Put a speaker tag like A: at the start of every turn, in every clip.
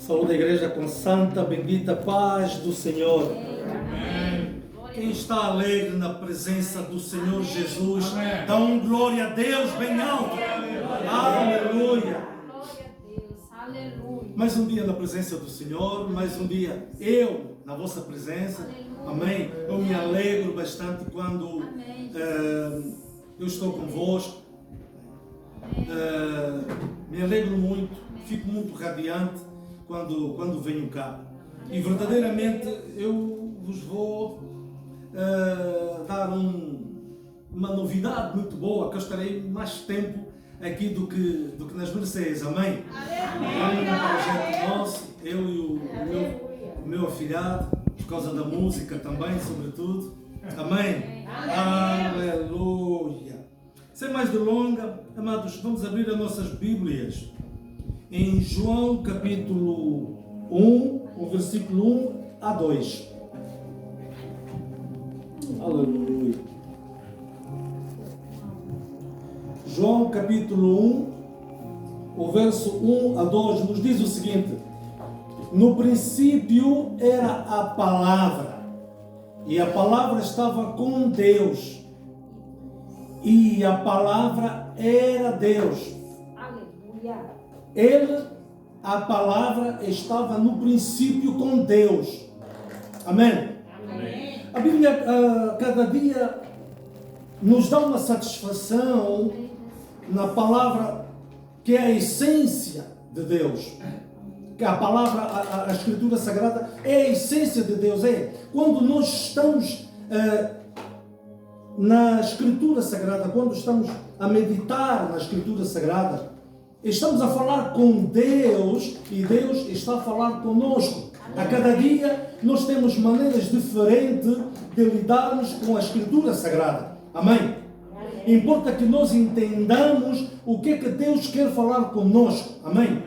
A: Saúde a igreja com santa, bendita paz do Senhor.
B: Amém.
A: Quem está alegre na presença do Senhor Jesus,
B: Amém.
A: dá um glória a Deus bem alto. Aleluia.
C: Glória a Deus, aleluia.
A: Mais um dia na presença do Senhor, mais um dia eu na vossa presença. Amém. Eu me alegro bastante quando eu estou convosco. Me alegro muito, fico muito radiante quando venho cá. E verdadeiramente eu vos vou dar uma novidade muito boa, que eu estarei mais tempo aqui do que nas Mercês. Amém? É um projeto nosso, eu e o meu afilhado, por causa da música também, sobretudo. Amém? Aleluia! Sem mais delongas, amados, vamos abrir as nossas Bíblias em João capítulo 1, o versículo 1 a 2. Aleluia! João capítulo 1, o verso 1 a 2 nos diz o seguinte: no princípio era a palavra, e a palavra estava com Deus, e a palavra era Deus.
C: Aleluia.
A: Ele, a palavra, estava no princípio com Deus. Amém?
C: Amém.
A: A Bíblia cada dia nos dá uma satisfação na palavra que é a essência de Deus. Que a palavra, a Escritura Sagrada é a essência de Deus. É quando nós estamos na Escritura Sagrada, quando estamos a meditar na Escritura Sagrada, estamos a falar com Deus e Deus está a falar conosco. A cada dia nós temos maneiras diferentes de lidarmos com a Escritura Sagrada. Amém? Importa que nós entendamos o que é que Deus quer falar conosco. Amém?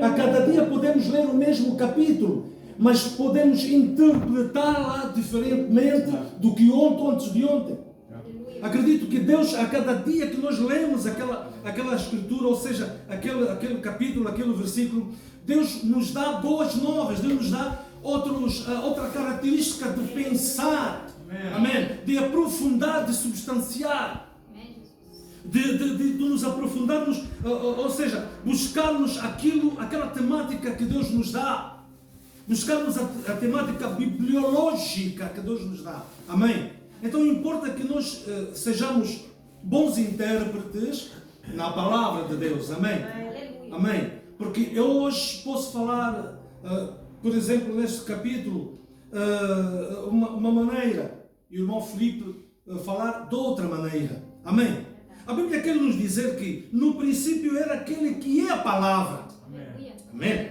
A: A cada dia podemos ler o mesmo capítulo, mas podemos interpretá-la diferentemente do que ontem, antes de ontem. Acredito que Deus, a cada dia que nós lemos aquela escritura, ou seja, aquele capítulo, aquele versículo, Deus nos dá boas novas, Deus nos dá outra característica de pensar, amém? De aprofundar, de substanciar, de nos aprofundarmos, ou seja, buscarmos aquela temática que Deus nos dá, buscarmos a temática bibliológica que Deus nos dá, amém? Então importa que nós sejamos bons intérpretes na palavra de Deus, amém? Amém? Porque eu hoje posso falar, por exemplo, neste capítulo, uma maneira, e o irmão Filipe falar de outra maneira, amém? A Bíblia quer nos dizer que no princípio era aquele que é a palavra, amém?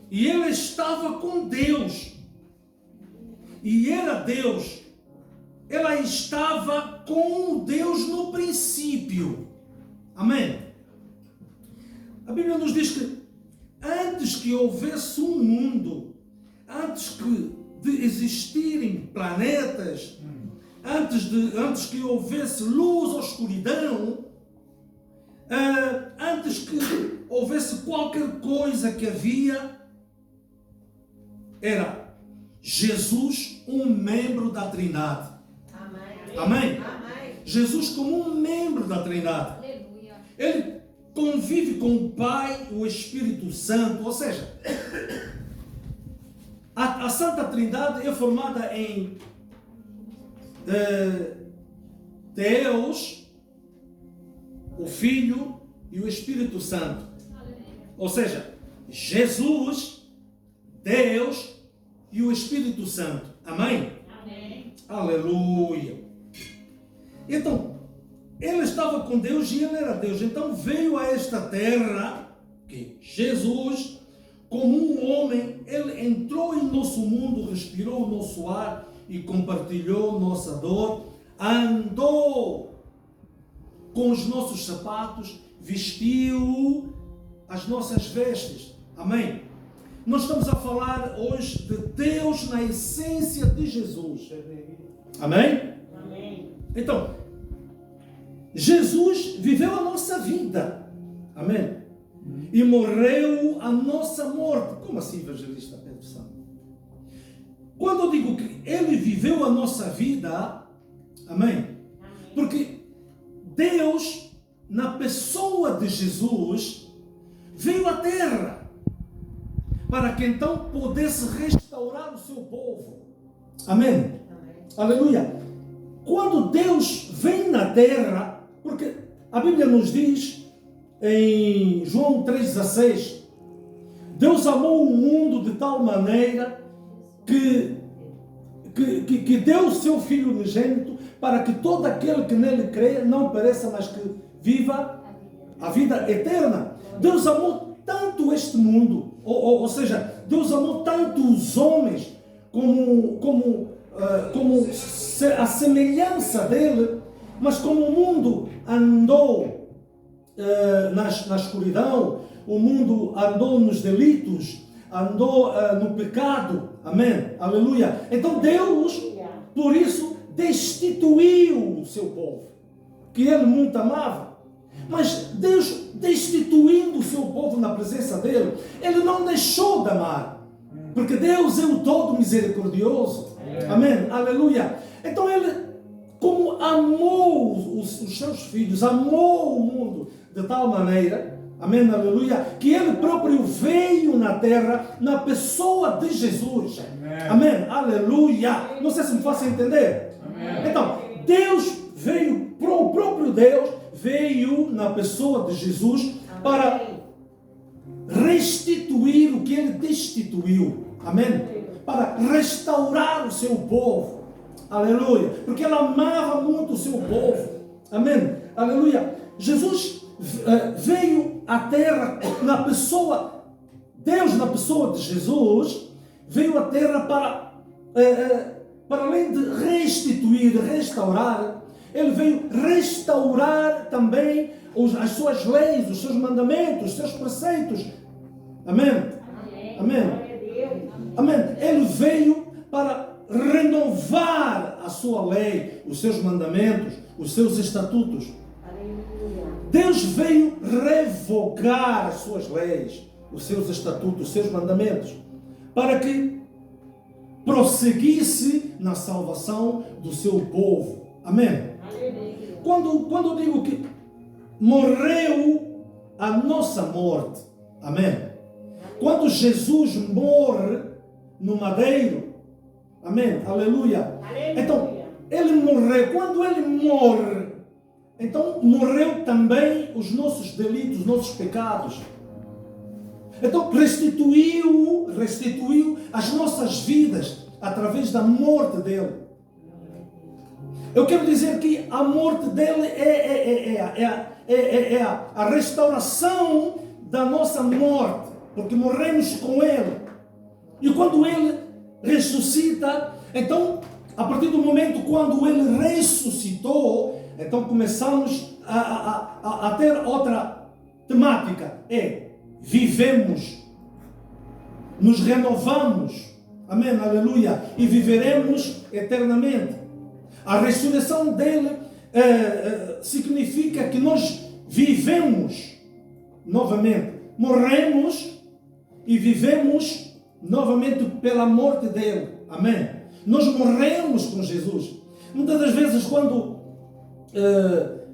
A: E ele estava com Deus, e era Deus. Ela estava com Deus no princípio. Amém? A Bíblia nos diz que antes que houvesse um mundo, antes de existirem planetas, antes que houvesse luz ou escuridão, antes que houvesse qualquer coisa que havia, era Jesus um membro da Trindade. Amém? Amém? Jesus como um membro da Trindade.
C: Aleluia.
A: Ele convive com o Pai, o Espírito Santo, ou seja, a Santa Trindade é formada em Deus, o Filho e o Espírito Santo. Ou seja, Jesus, Deus e o Espírito Santo. Amém?
C: Amém.
A: Aleluia. Então, ele estava com Deus e ele era Deus. Então veio a esta terra, que Jesus, como um homem, ele entrou em nosso mundo, respirou o nosso ar e compartilhou nossa dor, andou com os nossos sapatos, vestiu as nossas vestes. Amém? Nós estamos a falar hoje de Deus na essência de Jesus. Amém? Então, Jesus viveu a nossa vida. Amém? e morreu a nossa morte. Como assim, evangelista Pedro Santos? Quando eu digo que ele viveu a nossa vida, amém? Porque Deus, na pessoa de Jesus, veio à terra para que então pudesse restaurar o seu povo. Amém? Aleluia. Quando Deus vem na terra, porque a Bíblia nos diz em João 3,16, Deus amou o mundo de tal maneira que deu o seu Filho unigênito para que todo aquele que nele crê não pereça, mas que viva a vida eterna. Deus amou tanto este mundo, ou seja, Deus amou tanto os homens como a semelhança dele, mas como o mundo andou na escuridão, o mundo andou nos delitos, andou no pecado, amém, aleluia. Então Deus, por isso, destituiu o seu povo, que ele muito amava. Mas Deus, destituindo o seu povo na presença dele, ele não deixou de amar, porque Deus é o todo misericordioso, amém, aleluia. Então ele, como amou os seus filhos, amou o mundo de tal maneira, amém, aleluia, que ele próprio veio na terra na pessoa de Jesus, amém, aleluia. Não sei se me faço entender. Amém. Então, Deus veio, o próprio Deus veio na pessoa de Jesus para restituir o que ele destituiu, amém, para restaurar o seu povo, aleluia, porque ele amava muito o seu povo, amém, aleluia. Jesus veio à terra na pessoa, Deus na pessoa de Jesus veio à terra para além de restituir, restaurar, ele veio restaurar também as suas leis, os seus mandamentos, os seus preceitos, amém, amém, amém. Ele veio para renovar a sua lei, os seus mandamentos, os seus estatutos. Deus veio revogar as suas leis, os seus estatutos, os seus mandamentos, para que prosseguisse na salvação do seu povo. Amém? Quando eu digo que morreu a nossa morte, amém? Quando Jesus morre no madeiro, amém? Aleluia. Então, ele morreu. Quando ele morre, então morreu também os nossos delitos, os nossos pecados. Então restituiu as nossas vidas através da morte dele. Eu quero dizer que a morte dele é a restauração da nossa morte, porque morremos com ele. E quando ele ressuscita, então, a partir do momento quando ele ressuscitou, então começamos a ter outra temática. Vivemos, nos renovamos, amém, aleluia, e viveremos eternamente. A ressurreição dele significa que nós vivemos novamente, morremos e vivemos novamente pela morte dele, amém. Nós morremos com Jesus. Muitas das vezes quando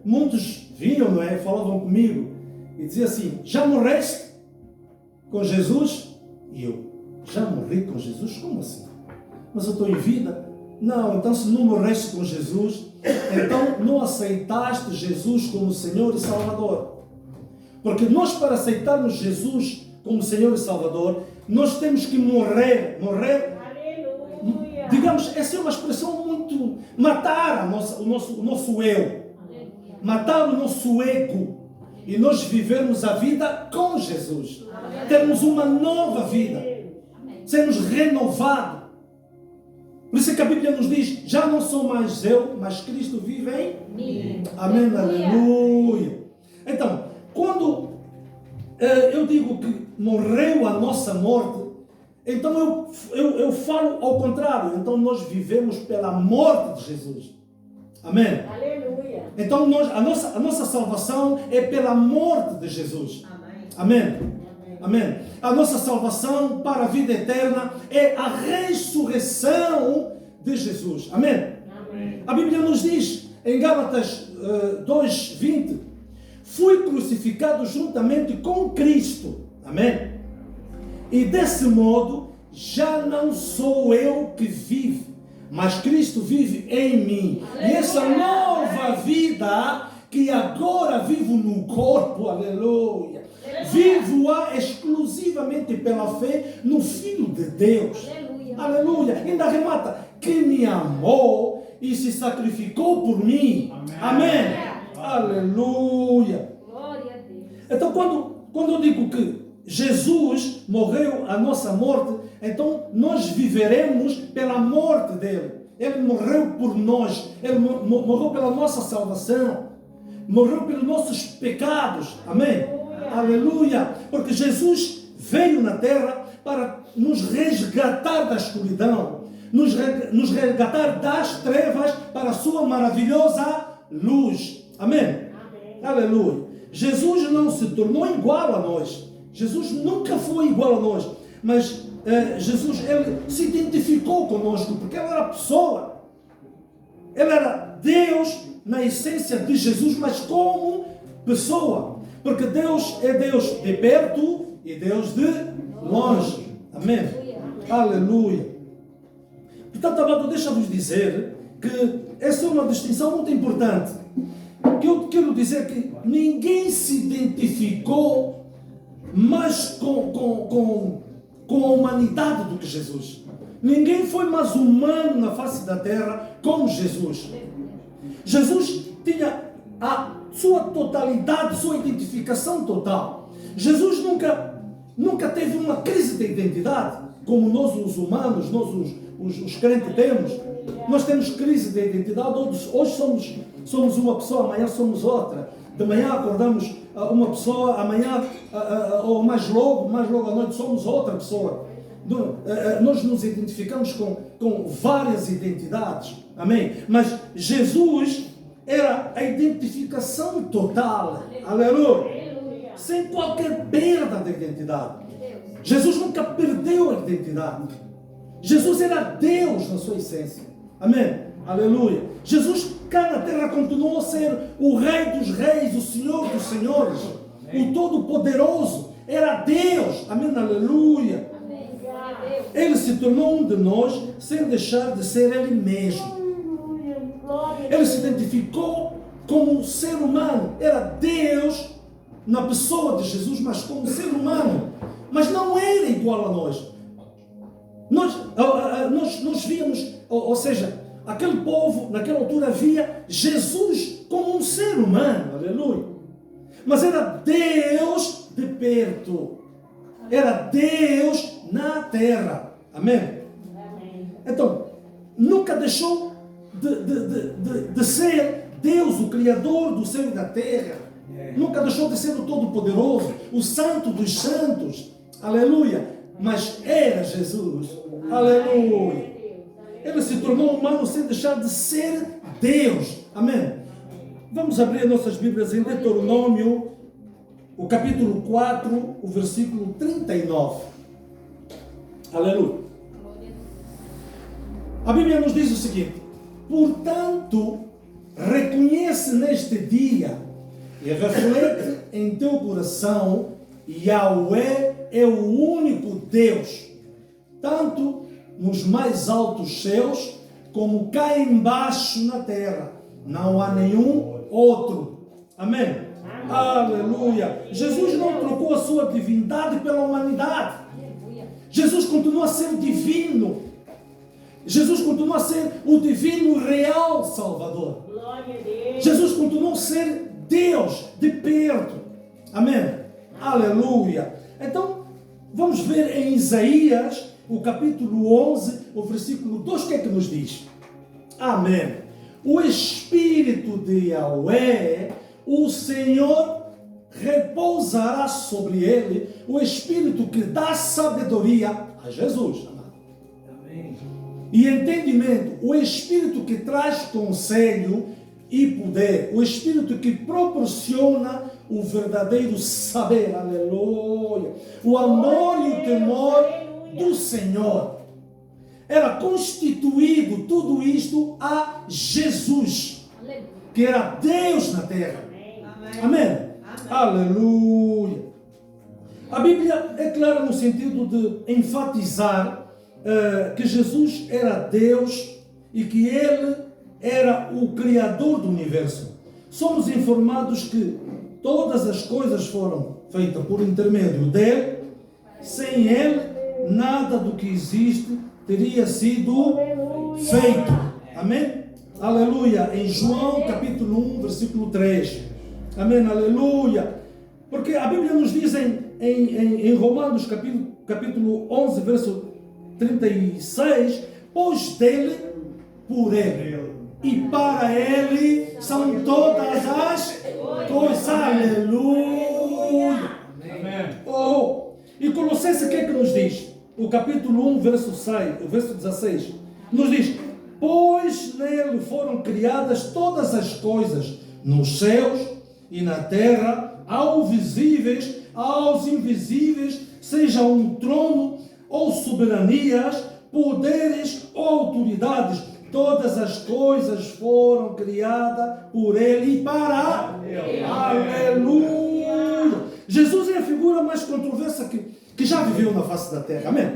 A: muitos vinham, não é, falavam comigo e diziam assim: já morreste com Jesus? E eu: já morri com Jesus? Como assim? Mas eu estou em vida. Não, então se não morreste com Jesus, então não aceitaste Jesus como Senhor e Salvador. Porque nós, para aceitarmos Jesus como Senhor e Salvador, nós temos que morrer. Aleluia. Digamos, essa é uma expressão muito... matar o nosso eu. Matar o nosso ego. E nós vivermos a vida com Jesus. Termos uma nova vida. Sermos renovados. Por isso é que a Bíblia nos diz: já não sou mais eu, mas Cristo vive em mim. Amém, aleluia. Então, quando eu digo que morreu a nossa morte, então eu falo ao contrário. Então nós vivemos pela morte de Jesus. Amém? Aleluia. Então a nossa salvação é pela morte de Jesus. Amém. Amém? Amém. A nossa salvação para a vida eterna é a ressurreição de Jesus. Amém? A Bíblia nos diz em Gálatas 2:20: fui crucificado juntamente com Cristo. Amém? E desse modo já não sou eu que vivo, mas Cristo vive em mim. E essa nova vida que agora vivo no corpo, aleluia, vivo-a exclusivamente pela fé no Filho de Deus. Aleluia. Ainda remata: que me amou e se sacrificou por mim. Amém. Aleluia.
C: Glória a Deus.
A: Então, quando eu digo que Jesus morreu a nossa morte, então nós viveremos pela morte dele. Ele morreu por nós. Ele morreu pela nossa salvação. Morreu pelos nossos pecados. Amém? Aleluia. Porque Jesus veio na terra para nos resgatar da escuridão, nos resgatar das trevas para a sua maravilhosa luz. Amém? Aleluia. Jesus não se tornou igual a nós. Jesus nunca foi igual a nós. Mas Jesus, ele se identificou conosco porque ele era pessoa. Ele era Deus na essência de Jesus, mas como pessoa. Porque Deus é Deus de perto e Deus de longe. Amém? Aleluia. Portanto, amado, deixa-vos dizer que essa é uma distinção muito importante. Que eu quero dizer que ninguém se identificou mais com a humanidade do que Jesus. Ninguém foi mais humano na face da terra como Jesus. Jesus tinha a sua totalidade, sua identificação total. Jesus nunca teve uma crise de identidade, como nós os humanos, nós os crentes temos. Nós temos crise de identidade. Hoje somos uma pessoa, amanhã somos outra. De manhã acordamos uma pessoa, amanhã, ou mais logo à noite, somos outra pessoa. Nós nos identificamos com várias identidades. Amém? Mas Jesus era a identificação total. Aleluia. Sem qualquer perda de identidade. Jesus nunca perdeu a identidade. Jesus era Deus na sua essência. Amém? Aleluia. Jesus cá na terra continuou a ser o Rei dos Reis, o Senhor dos Senhores, o Todo-Poderoso. Era Deus. Amém? Aleluia. Ele se tornou um de nós sem deixar de ser Ele mesmo. Ele se identificou como um ser humano. Era Deus na pessoa de Jesus, mas como ser humano. Mas não era igual a nós. Nós víamos, ou seja, aquele povo naquela altura via Jesus como um ser humano. Aleluia. Mas era Deus de perto. Era Deus na terra. Amém? Então, nunca deixou de ser Deus, o Criador do céu e da terra. Nunca deixou de ser o Todo-Poderoso, o Santo dos Santos. Aleluia. Mas era Jesus. Aleluia. Ele se tornou humano sem deixar de ser Deus. Amém? Vamos abrir nossas Bíblias em Deuteronômio, o capítulo 4, o versículo 39. Aleluia. A Bíblia nos diz o seguinte: portanto, reconhece neste dia e reflete em teu coração, Yahweh é o único Deus, tanto nos mais altos céus como cá embaixo na terra. Não há nenhum outro. Amém? Aleluia. Jesus não trocou a sua divindade pela humanidade. Jesus continua a ser divino. Jesus continua a ser o divino real Salvador. Jesus continua a ser Deus de perto. Amém? Aleluia. Então, vamos ver em Isaías, o capítulo 11, o versículo 2, o que é que nos diz? Amém. O Espírito de Yahweh, o Senhor, repousará sobre ele, o Espírito que dá sabedoria a Jesus. Amém. E entendimento, o Espírito que traz conselho e poder, o Espírito que proporciona o verdadeiro saber, aleluia, o amor e o temor do Senhor. Era constituído tudo isto a Jesus, que era Deus na terra. Amém? Aleluia. A Bíblia é clara no sentido de enfatizar que Jesus era Deus e que Ele era o Criador do universo. Somos informados que todas as coisas foram feitas por intermédio dele. Sem Ele, nada do que existe teria sido feito. Amém? Aleluia. Em João capítulo 1, versículo 3. Amém? Aleluia. Porque a Bíblia nos diz em Romanos capítulo 11, verso 36, pois dele, por ele e para ele são todas as coisas. Aleluia. Oh. E Colossenses, o que é que nos diz? O capítulo 1, verso 16, nos diz: pois nele foram criadas todas as coisas, nos céus e na terra, aos visíveis, aos invisíveis, seja um trono ou soberanias, poderes ou autoridades, todas as coisas foram criadas por ele e para ele. Aleluia! Jesus é a figura mais controversa que já viveu na face da terra. Amém?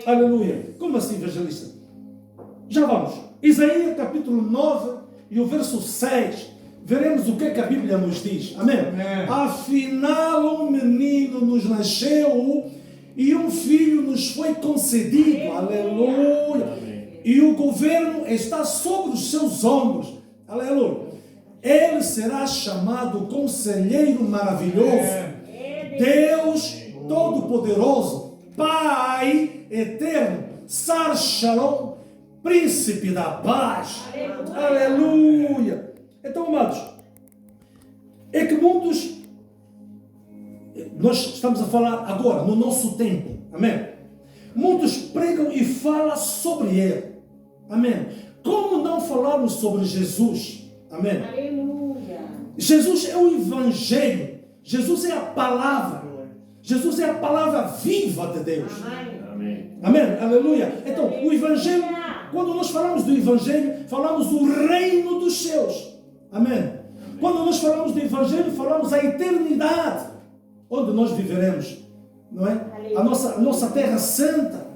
A: Aleluia! Como assim, evangelista? Já vamos. Isaías capítulo 9 e o verso 6. Veremos o que é que a Bíblia nos diz. Amém? Afinal, um menino nos nasceu e um filho nos foi concedido. Aleluia! E o governo está sobre os seus ombros. Aleluia! Ele será chamado Conselheiro Maravilhoso, Deus Todo-Poderoso, Pai Eterno, Sar Shalom, Príncipe da Paz. Aleluia! Então, amados, é que muitos, nós estamos a falar agora, no nosso tempo, amém? Muitos pregam e falam sobre ele, amém? Como não falarmos sobre Jesus, amém?
C: Aleluia.
A: Jesus é o Evangelho, Jesus é a palavra, Jesus é a palavra viva de Deus.
C: Amém.
A: Amém? Aleluia. Então, o Evangelho, quando nós falamos do Evangelho, falamos do reino dos céus. Amém? Quando nós falamos do Evangelho, falamos a eternidade, onde nós viveremos, não é? A nossa terra santa,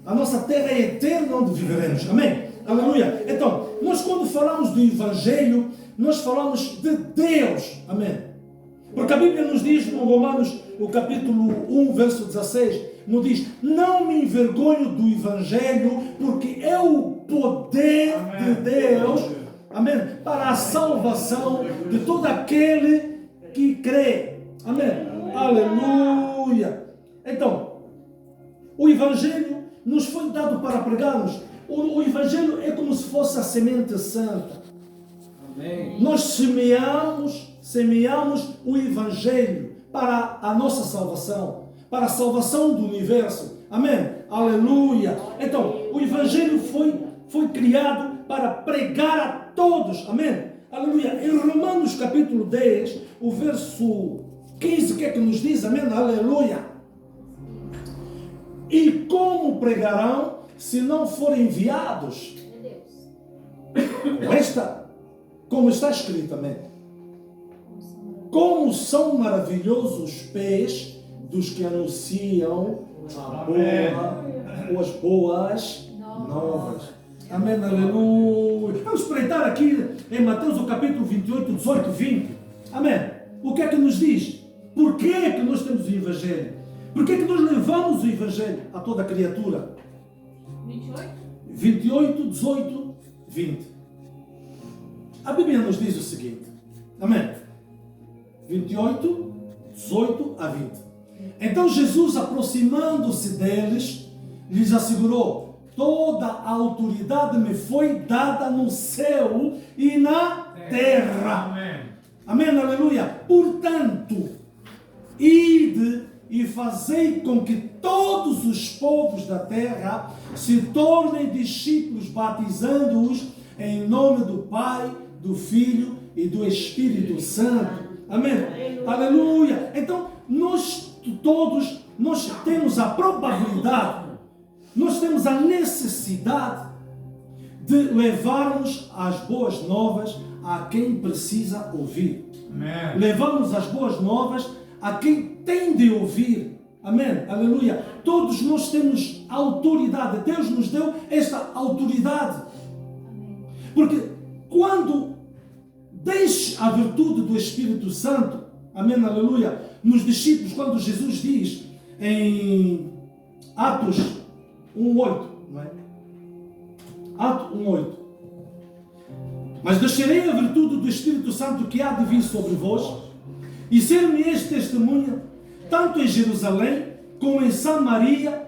A: a nossa terra é eterna onde viveremos. Amém? Aleluia. Então, nós quando falamos do Evangelho, nós falamos de Deus. Amém? Porque a Bíblia nos diz, no Romanos, o capítulo 1, verso 16, nos diz: não me envergonho do Evangelho, porque é o poder de Deus, amém, para a salvação de todo aquele que crê. Amém? Aleluia. Então, o Evangelho nos foi dado para pregarmos. O Evangelho é como se fosse a semente santa. Amém. Nós semeamos o Evangelho para a nossa salvação, para a salvação do universo. Amém? Aleluia. Então, o Evangelho foi criado para pregar a todos. Amém? Aleluia. Em Romanos capítulo 10, o verso 15, o que é que nos diz? Amém? Aleluia. E como pregarão se não forem enviados? Como está escrito, amém? Como são maravilhosos os pés dos que anunciam as boas novas. Amém, aleluia. Vamos espreitar aqui em Mateus, o capítulo 28, 18 e 20. Amém. O que é que nos diz? Por que é que nós temos o Evangelho? Por que é que nós levamos o Evangelho a toda a criatura? 28, 18, 20. A Bíblia nos diz o seguinte. Amém. 28, 18 a 20. Então Jesus, aproximando-se deles, lhes assegurou: toda a autoridade me foi dada no céu e na terra. Amém. Amém, aleluia. Portanto, ide e fazei com que todos os povos da terra se tornem discípulos, batizando-os em nome do Pai, do Filho e do Espírito Santo, Amém? Aleluia. Então, nós todos, nós temos a probabilidade, nós temos a necessidade de levarmos as boas novas a quem precisa ouvir.
B: Amém.
A: Levarmos as boas novas a quem tem de ouvir. Amém? Aleluia. Todos nós temos autoridade. Deus nos deu esta autoridade. Porque quando deixe a virtude do Espírito Santo, amém, aleluia, nos discípulos, quando Jesus diz em Atos 1:8, não é? Atos 1:8: mas deixarei a virtude do Espírito Santo que há de vir sobre vós, e ser-me-eis testemunha, tanto em Jerusalém, como em Samaria,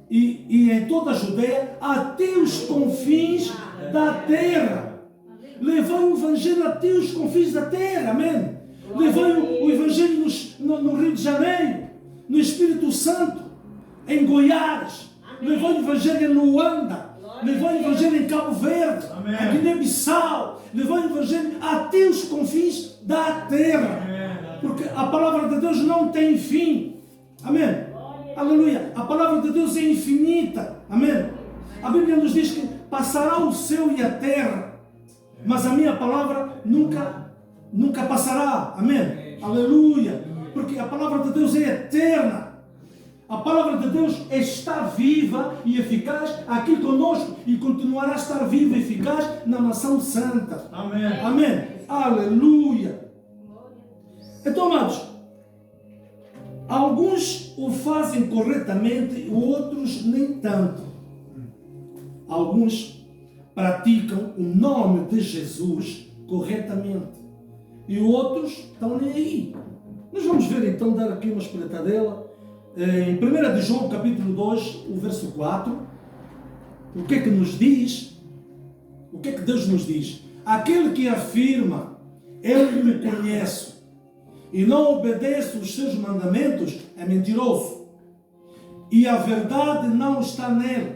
A: e em toda a Judeia, até os confins da terra. Levai o Evangelho até os confins da terra, amém? Levai o Evangelho no Rio de Janeiro, no Espírito Santo, em Goiás. Levai o Evangelho em Luanda. Levai o Evangelho em Cabo Verde, em Guiné-Bissau. Levai o Evangelho até os confins da terra. Porque a palavra de Deus não tem fim. Amém? Aleluia. A palavra de Deus é infinita. Amém? A Bíblia nos diz que passará o céu e a terra, mas a minha palavra nunca passará. Amém? Aleluia. Porque a palavra de Deus é eterna. A palavra de Deus está viva e eficaz aqui conosco e continuará a estar viva e eficaz na nação santa.
B: Amém.
A: Amém. Aleluia. Então, amados, alguns o fazem corretamente, outros nem tanto. Alguns praticam o nome de Jesus corretamente e outros estão nem aí. Nós vamos ver então, dar aqui uma espreitadela em 1 de João capítulo 2, o verso 4. O que é que nos diz? O que é que Deus nos diz? Aquele que afirma, eu me conheço, e não obedece os seus mandamentos, é mentiroso, e a verdade não está nele.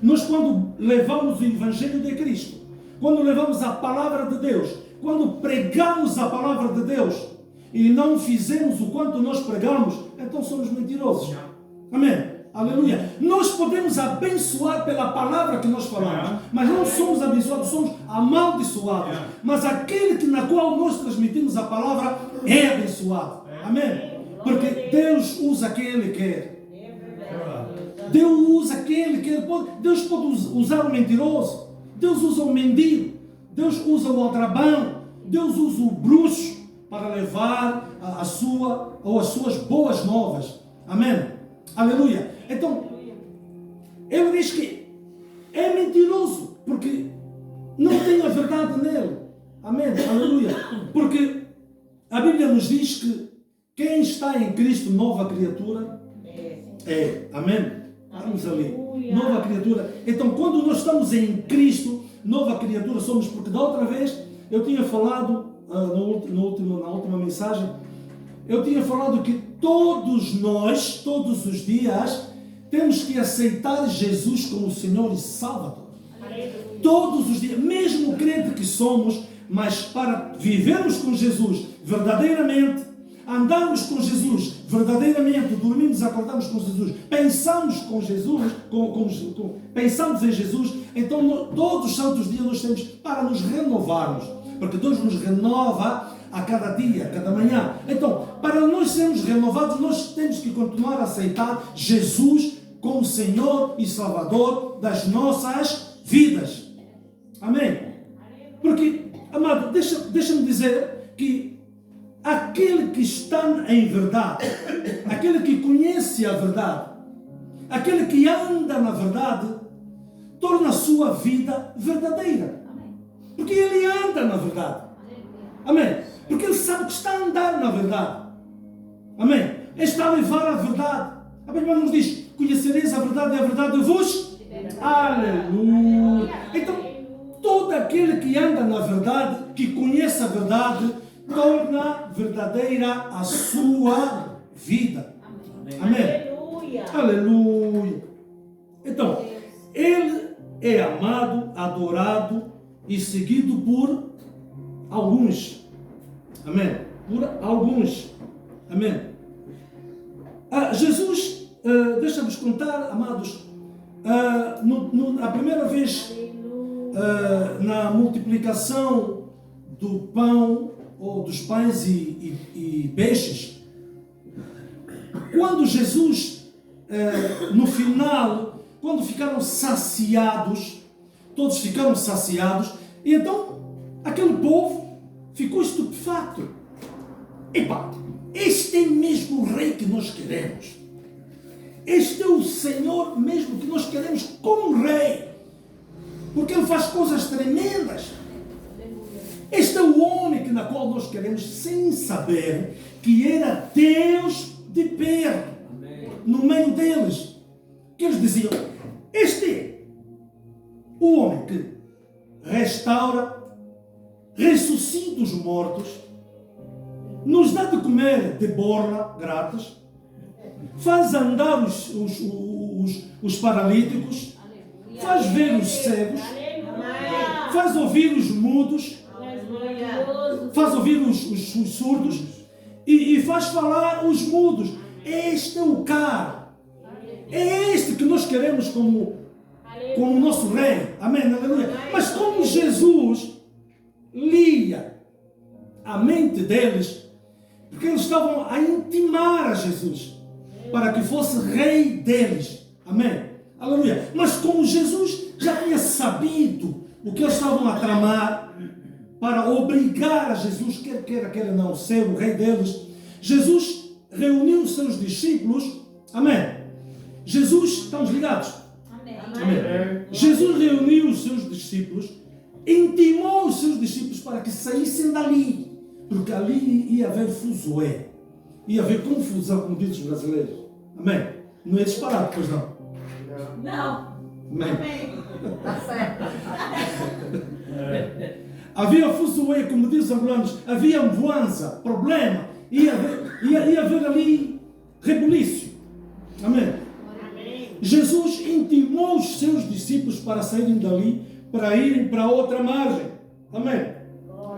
A: Nós, quando levamos o Evangelho de Cristo, quando levamos a palavra de Deus, quando pregamos a palavra de Deus e não fizemos o quanto nós pregamos, então somos mentirosos. Amém? Aleluia. Nós podemos abençoar pela palavra que nós falamos, mas não somos abençoados, somos amaldiçoados. Mas aquele na qual nós transmitimos a palavra é abençoado. Amém? Porque Deus usa quem Ele quer. Deus usa quem Ele quer. Deus pode usar o mentiroso. Deus usa o mendigo. Deus usa o aldrabão. Deus usa o bruxo para levar as suas boas novas. Amém? Aleluia. Então, ele diz que é mentiroso porque não tem a verdade nele. Amém? Aleluia. Porque a Bíblia nos diz que quem está em Cristo, nova criatura, é. Amém? Vamos ali. Nova criatura. Então, quando nós estamos em Cristo, nova criatura somos, porque da outra vez eu tinha falado, na última mensagem, eu tinha falado que todos nós, todos os dias, temos que aceitar Jesus como Senhor e Salvador. Todos os dias, mesmo crente que somos, mas para vivermos com Jesus verdadeiramente, andarmos com Jesus verdadeiramente, dormimos e acordamos com Jesus, pensamos com Jesus, pensamos em Jesus, então todos os santos dias nós temos para nos renovarmos, porque Deus nos renova a cada dia, a cada manhã. Então, para nós sermos renovados, nós temos que continuar a aceitar Jesus como Senhor e Salvador das nossas vidas. Amém? Porque, amado, deixa-me dizer que aquele que está em verdade, aquele que conhece a verdade, aquele que anda na verdade, torna a sua vida verdadeira. Porque ele anda na verdade. Amém? Porque ele sabe que está a andar na verdade. Amém? Ele está a levar a verdade. A Bíblia nos diz, conhecereis a verdade e a verdade vos. Aleluia. Então, todo aquele que anda na verdade, que conhece a verdade, torna verdadeira a sua vida. Amém? Aleluia. Então, ele é amado, adorado e seguido por alguns. Amém? por alguns. Amém. Jesus, deixa-vos contar, amados, a primeira vez na multiplicação do pão ou dos pães e peixes, quando Jesus, no final, quando ficaram saciados, todos ficaram saciados, e então aquele povo ficou estupefato. Epá, este é mesmo o rei que nós queremos. Este é o Senhor mesmo que nós queremos como rei. Porque ele faz coisas tremendas. Este é o homem na qual nós queremos, sem saber que era Deus de perto, no meio deles. Que eles diziam, este é o homem que restaura, ressuscita os mortos, nos dá de comer de borla grátis, faz andar os paralíticos, faz ver os cegos, faz ouvir os mudos, faz ouvir os surdos e faz falar os mudos. Este é o cara. É este que nós queremos como nosso rei. Amém, aleluia. Mas como Jesus lia a mente deles, porque eles estavam a intimar a Jesus para que fosse rei deles. Amém, aleluia. Mas como Jesus já tinha sabido o que eles estavam a tramar para obrigar a Jesus, quer não, ser o rei deles, Jesus reuniu os seus discípulos. Amém. Jesus, estamos ligados?
C: Amém.
A: Amém. Jesus reuniu os seus discípulos, intimou os seus discípulos para que saíssem dali, porque ali ia haver fuzué, ia haver confusão, como dizem os brasileiros. Amém? Não é disparado, pois não?
C: Não.
A: Amém.
C: Está certo.
A: Havia fuzué, como dizem os angolanos, havia muança, problema, ia haver ali rebuliço. Amém. Jesus intimou os seus discípulos para saírem dali, para irem para outra margem. Amém.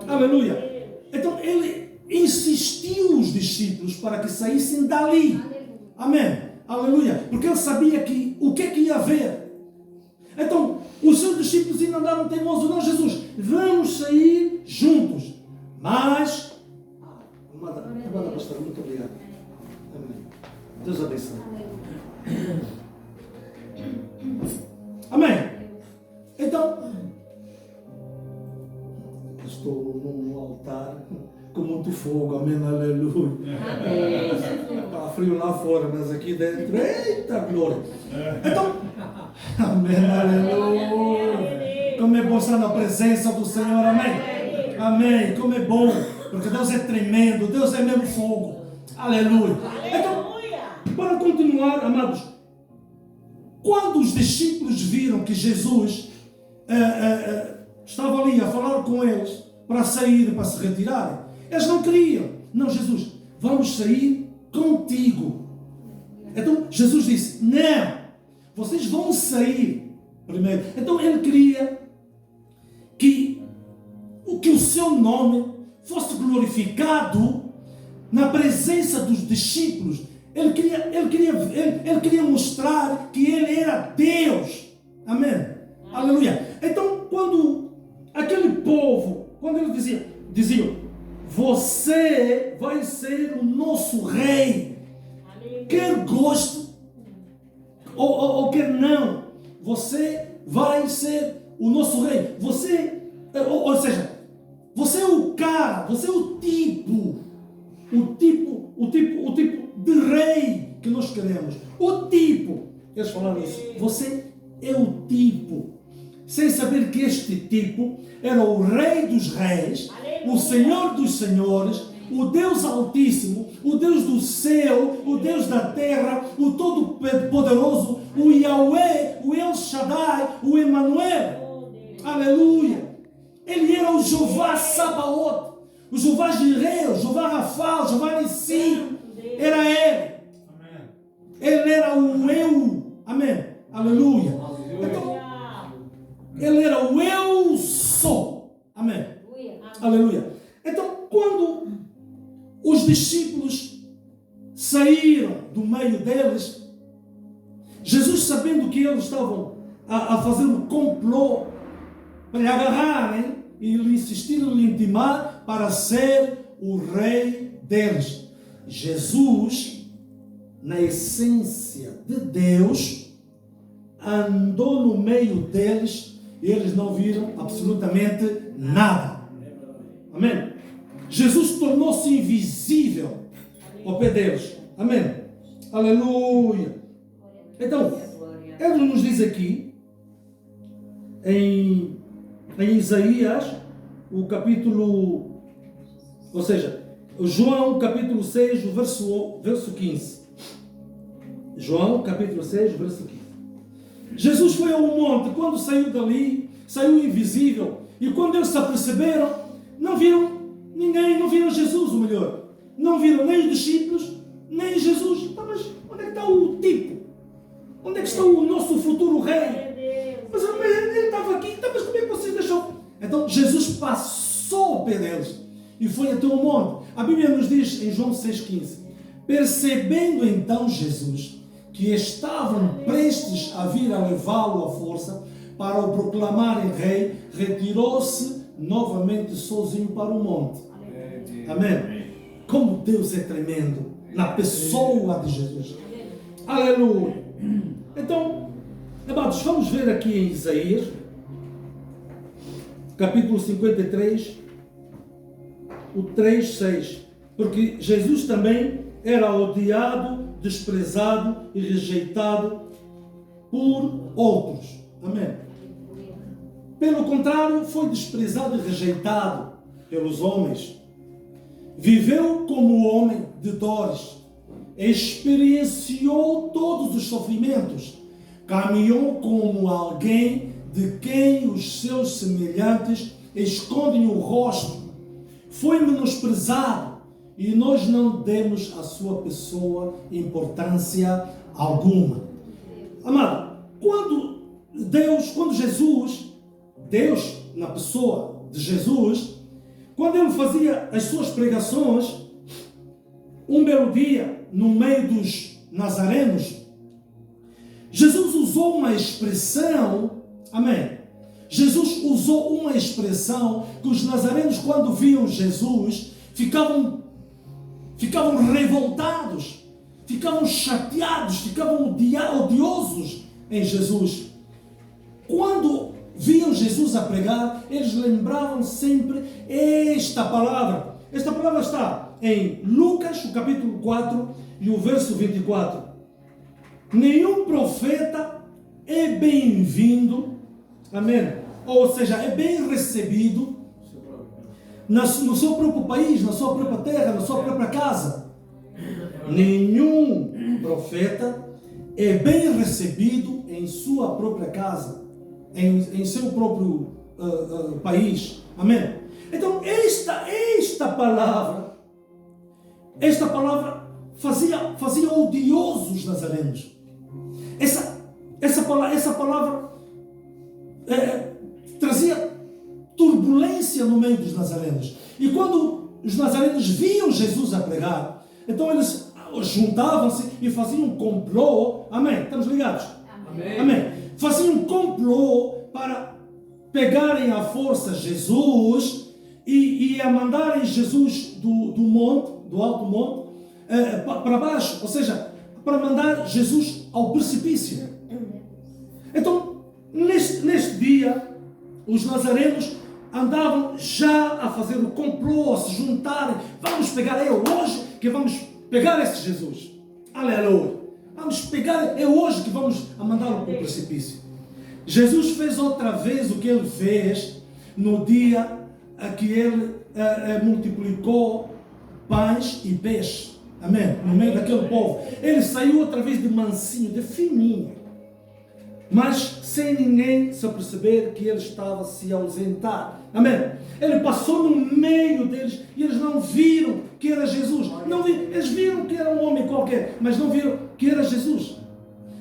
A: Aleluia. Então ele insistiu os discípulos para que saíssem dali. Amém. Aleluia. Porque ele sabia o que é que ia haver. Então os seus discípulos ainda andaram teimosos. Não, Jesus, vamos sair juntos. Mas, amada pastora, muito obrigado. Amém. Deus abençoe. Amém. Então, estou num altar com muito fogo. Amém, aleluia. Está frio lá fora, mas aqui dentro, eita glória. Então, amém, aleluia. Como é bom estar na presença do Senhor, amém. Amém, como é bom, porque Deus é tremendo, Deus é mesmo fogo. Aleluia. Então, para continuar, amados, quando os discípulos viram que Jesus estava ali a falar com eles para sair, para se retirarem, eles não queriam. Não, Jesus, vamos sair contigo. Então Jesus disse, não, vocês vão sair primeiro. Então ele queria que o seu nome fosse glorificado na presença dos discípulos. Ele queria mostrar que ele era Deus. Amém. Aleluia. Então, quando aquele povo, quando eles diziam, você vai ser o nosso rei, quer goste ou quer não, você vai ser o nosso rei. Ou seja, você é o cara, você é o tipo de rei que nós queremos. O tipo, eles falaram isso, você é o tipo, sem saber que este tipo era o rei dos reis, o Senhor dos senhores, o Deus Altíssimo, o Deus do céu, o Deus da terra, o Todo-Poderoso, o Yahweh, o El Shaddai, o Emmanuel. Aleluia. Ele era o Jeová Sabaoth, o Jeová Jireh, o Jeová Rafa, o Jeová Nissi. Era ele. Amém. Ele era o eu. Amém. Aleluia. Então, ele era o eu sou. Amém. Aleluia. Então, quando os discípulos saíram do meio deles, Jesus, sabendo que eles estavam a fazer um complô para lhe agarrarem e lhe insistirem, lhe intimar para ser o rei deles. Jesus, na essência de Deus, andou no meio deles e eles não viram absolutamente nada. Amém? Jesus tornou-se invisível ao pé deles. Amém? Aleluia. Então, ele nos diz aqui, em Isaías, o capítulo, ou seja, João capítulo 6, o verso 15. João capítulo 6, verso 15. Jesus foi ao monte, quando saiu dali, saiu invisível, e quando eles se aperceberam, não viram ninguém, não viram Jesus, ou melhor, não viram nem os discípulos, nem Jesus. Então, mas onde é que está o tipo? Onde é que está o nosso futuro rei? Mas ele estava aqui, então, mas como é que vocês deixam? Então Jesus passou ao pé deles e foi até o monte. A Bíblia nos diz em João 6,15: percebendo então Jesus que estavam prestes a vir a levá-lo à força para o proclamarem rei, retirou-se novamente sozinho para o monte. Amém? Como Deus é tremendo na pessoa de Jesus. Aleluia. Então, amados, vamos ver aqui em Isaías, capítulo 53, o 3:6. Porque Jesus também era odiado, desprezado e rejeitado por outros. Amém? Pelo contrário, foi desprezado e rejeitado pelos homens. Viveu como homem de dores, experienciou todos os sofrimentos, caminhou como alguém de quem os seus semelhantes escondem o rosto, foi menosprezado e nós não demos à sua pessoa importância alguma. Amado, quando Jesus, Deus na pessoa de Jesus, quando ele fazia as suas pregações, um belo dia, no meio dos nazarenos, Jesus usou uma expressão, amém? Jesus usou uma expressão que os nazarenos, quando viam Jesus, ficavam revoltados, ficavam chateados, ficavam odiosos em Jesus. Quando viam Jesus a pregar, eles lembravam sempre esta palavra. Esta palavra está em Lucas, o capítulo 4 e o verso 24. Nenhum profeta é bem-vindo, amém? Ou seja, é bem recebido no seu próprio país, na sua própria terra, na sua própria casa. Nenhum profeta é bem recebido em sua própria casa, em seu próprio país. Amém? Então, esta palavra fazia odiosos os nazarenos. Essa palavra trazia turbulência no meio dos nazarenos. E quando os nazarenos viam Jesus a pregar, então eles juntavam-se e faziam um complô. Amém? Estamos ligados?
C: Amém.
A: Amém. Faziam um complô para pegarem à força Jesus e a mandarem Jesus do alto monte para baixo, ou seja, para mandar Jesus ao precipício. Então, neste dia, os nazarenos andavam já a fazer o complô, a se juntarem. Vamos pegar, é hoje que vamos pegar esse Jesus. Aleluia. Vamos pegar, é hoje que vamos mandá-lo para o precipício. Jesus fez outra vez o que ele fez no dia que ele multiplicou pães e peixes. Amém? No meio daquele povo. Ele saiu outra vez de mansinho, de fininho. Mas sem ninguém se aperceber que ele estava a se ausentar. Amém? Ele passou no meio deles e eles não viram que era Jesus. Eles viram que era um homem qualquer, mas não viram que era Jesus.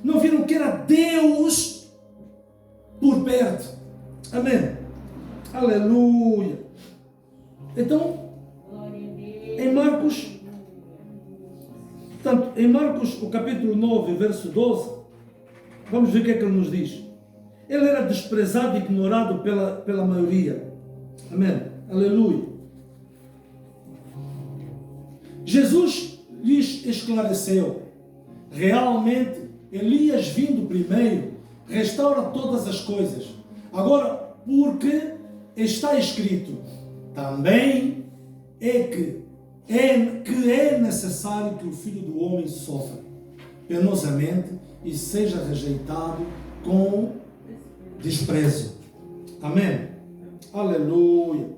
A: Não viram que era Deus por perto. Amém? Aleluia. Então, em Marcos Portanto, em Marcos, o capítulo 9, verso 12, vamos ver o que é que ele nos diz. Ele era desprezado e ignorado pela maioria. Amém. Aleluia. Jesus lhes esclareceu. Realmente, Elias vindo primeiro, restaura todas as coisas. Agora, porque está escrito, também é necessário que o Filho do Homem sofra penosamente e seja rejeitado com desprezo. Amém? Aleluia.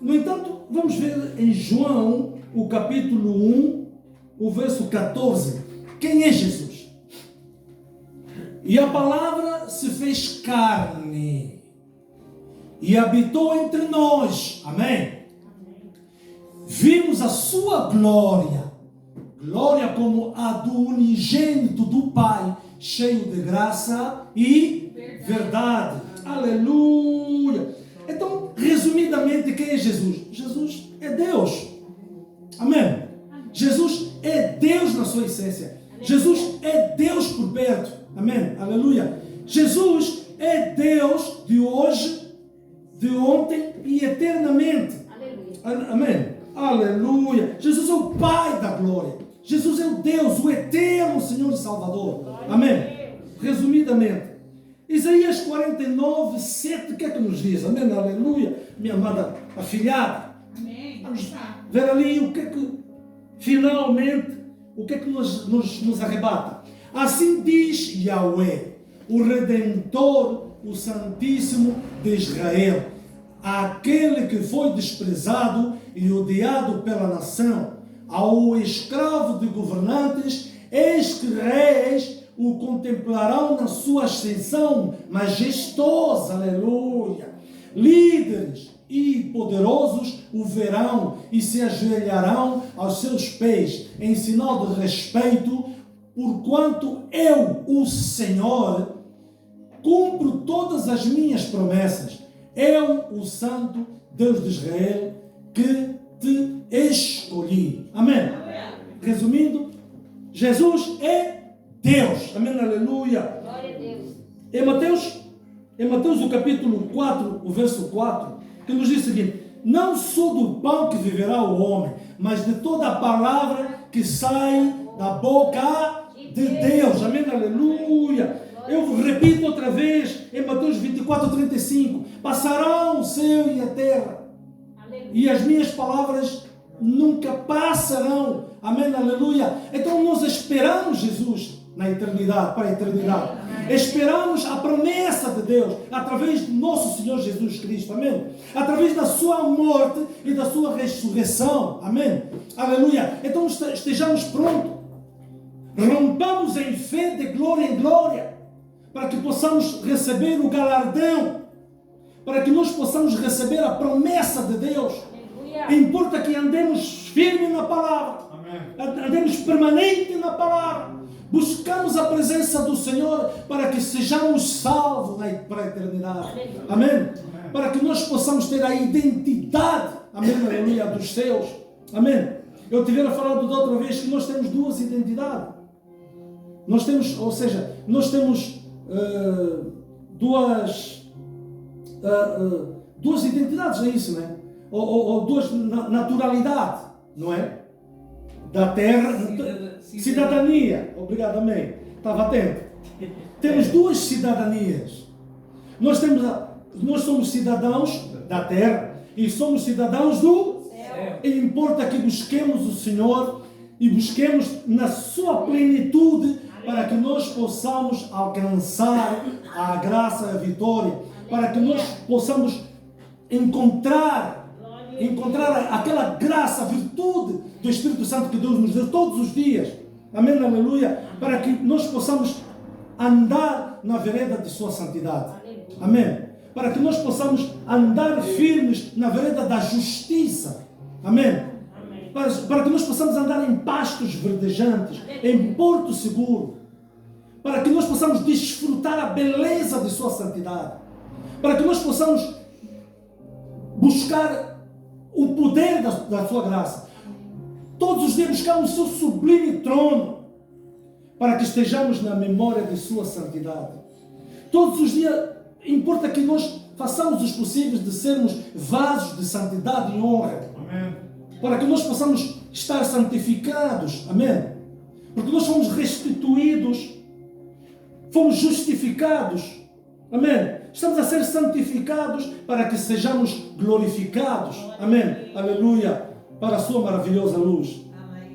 A: No entanto, vamos ver em João, o capítulo 1, o verso 14. Quem é Jesus? E a palavra se fez carne e habitou entre nós. Amém? Vimos a sua glória, glória como a do unigênito do Pai, cheio de graça e verdade. Aleluia. Então, resumidamente, quem é Jesus? Jesus é Deus. Amém? Jesus é Deus na sua essência. Jesus é Deus por perto. Amém? Aleluia. Jesus é Deus de hoje, de ontem e eternamente. Amém? Aleluia. Jesus é o Pai da glória. Jesus é o Deus, o eterno Senhor e Salvador. Amém? Resumidamente, Isaías 49, 7, o que é que nos diz? Amém? Aleluia. Minha amada afilhada.
C: Amém.
A: Vamos ver ali o que é que, finalmente, o que é que nos arrebata. Assim diz Yahweh, o Redentor, o Santíssimo de Israel, aquele que foi desprezado e odiado pela nação, ao escravo de governantes, eis que reis o contemplarão na sua ascensão majestosa, aleluia. Líderes e poderosos o verão e se ajoelharão aos seus pés, em sinal de respeito, porquanto eu, o Senhor, cumpro todas as minhas promessas. Eu, o Santo Deus de Israel, que te escolhi. Amém? Resumindo, Jesus é Deus. Amém? Aleluia.
C: Glória a Deus.
A: Em Mateus o capítulo 4, o verso 4, que nos diz o seguinte: não só do pão que viverá o homem, mas de toda a palavra que sai da boca de Deus. Amém? Aleluia. Eu repito outra vez, em Mateus 24, 35, passarão o céu e a terra, e as minhas palavras nunca passarão. Amém? Aleluia. Então nós esperamos Jesus na eternidade, para a eternidade. Esperamos a promessa de Deus através do nosso Senhor Jesus Cristo. Amém? Através da sua morte e da sua ressurreição. Amém? Aleluia. Então estejamos prontos. Rompamos em fé de glória em glória, para que possamos receber o galardão, para que nós possamos receber a promessa de Deus. Importa que andemos firme na palavra. Amém. Andemos permanente na palavra. Buscamos a presença do Senhor para que sejamos salvos para a eternidade. Amém? Amém? Para que nós possamos ter a identidade, amém, aleluia, dos céus. Amém? Eu tivera falado da outra vez que nós temos duas identidades. Nós temos, ou seja, nós temos duas identidades, é isso, não é? Ou duas naturalidades, não é? Da terra, cidadania. Obrigado, amém. Estava atento. Temos duas cidadanias. Nós somos cidadãos da terra e somos cidadãos do céu. E importa que busquemos o Senhor e busquemos na sua plenitude, para que nós possamos alcançar a graça e a vitória, para que nós possamos encontrar aquela graça, a virtude do Espírito Santo que Deus nos deu todos os dias. Amém, aleluia. Para que nós possamos andar na vereda de sua santidade. Amém. Para que nós possamos andar firmes na vereda da justiça. Amém. Para que nós possamos andar em pastos verdejantes, em porto seguro. Para que nós possamos desfrutar a beleza de sua santidade. Para que nós possamos buscar o poder da sua graça. Todos os dias buscamos o seu sublime trono, para que estejamos na memória de sua santidade. Todos os dias, importa que nós façamos os possíveis de sermos vasos de santidade e honra.
B: Amém.
A: Para que nós possamos estar santificados. Amém? Porque nós fomos restituídos, fomos justificados. Amém? Estamos a ser santificados para que sejamos glorificados. Amém? Aleluia. Para a sua maravilhosa luz.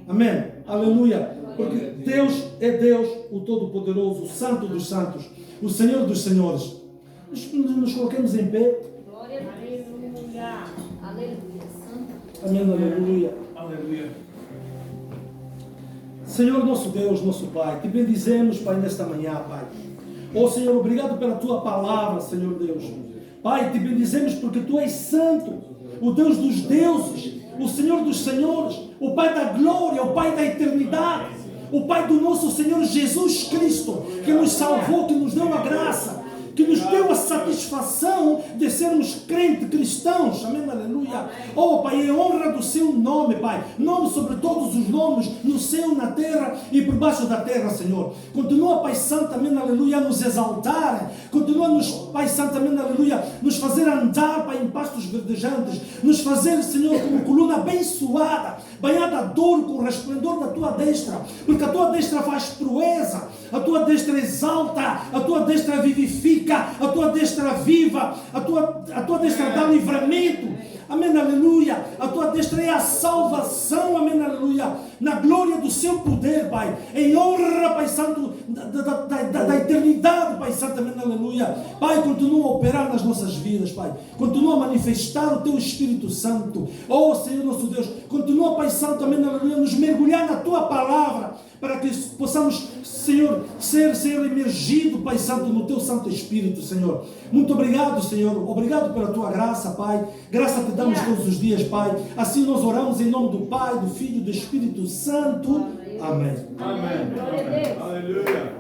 A: Amém? Aleluia. Porque Deus é Deus, o Todo-Poderoso, o Santo dos Santos, o Senhor dos Senhores. Nos coloquemos em pé.
C: Glória a Deus. Aleluia. Santo.
A: Amém, aleluia.
B: Aleluia.
A: Senhor nosso Deus, nosso Pai, te bendizemos, Pai, nesta manhã, Pai. Oh Senhor, obrigado pela tua palavra, Senhor Deus. Pai, te bendizemos porque tu és santo, o Deus dos deuses, o Senhor dos senhores, o Pai da glória, o Pai da eternidade, o Pai do nosso Senhor Jesus Cristo, que nos salvou, que nos deu a graça, que nos deu a satisfação de sermos crentes cristãos. Amém, aleluia. Oh Pai, em honra do seu nome, Pai, nome sobre todos os nomes, no céu, na terra e por baixo da terra, Senhor. Continua, Pai Santo, amém, aleluia, a nos exaltar. Continua-nos, Pai Santo, amém, aleluia, nos fazer andar, Pai, em pastos verdejantes, nos fazer, Senhor, como coluna abençoada, banhada de ouro com o resplendor da tua destra, porque a tua destra faz proeza, a tua destra exalta, a tua destra vivifica, a tua destra viva, a tua destra dá livramento. Amém, aleluia. A tua destra é a salvação, amém, aleluia. Na glória do seu poder, Pai, em honra, Pai Santo, da eternidade, Pai Santo, amém, aleluia. Pai, continua a operar nas nossas vidas, Pai. Continua a manifestar o teu Espírito Santo. Oh, Senhor nosso Deus, continua, Pai Santo, amém, aleluia, nos mergulhar na tua palavra, para que possamos, Senhor, ser emergido, Pai Santo, no teu Santo Espírito, Senhor. Muito obrigado, Senhor. Obrigado pela tua graça, Pai. Graça te damos todos os dias, Pai. Assim nós oramos em nome do Pai, do Filho e do Espírito Santo. Amém.
B: Amém.
C: Glória a Deus.
B: Aleluia.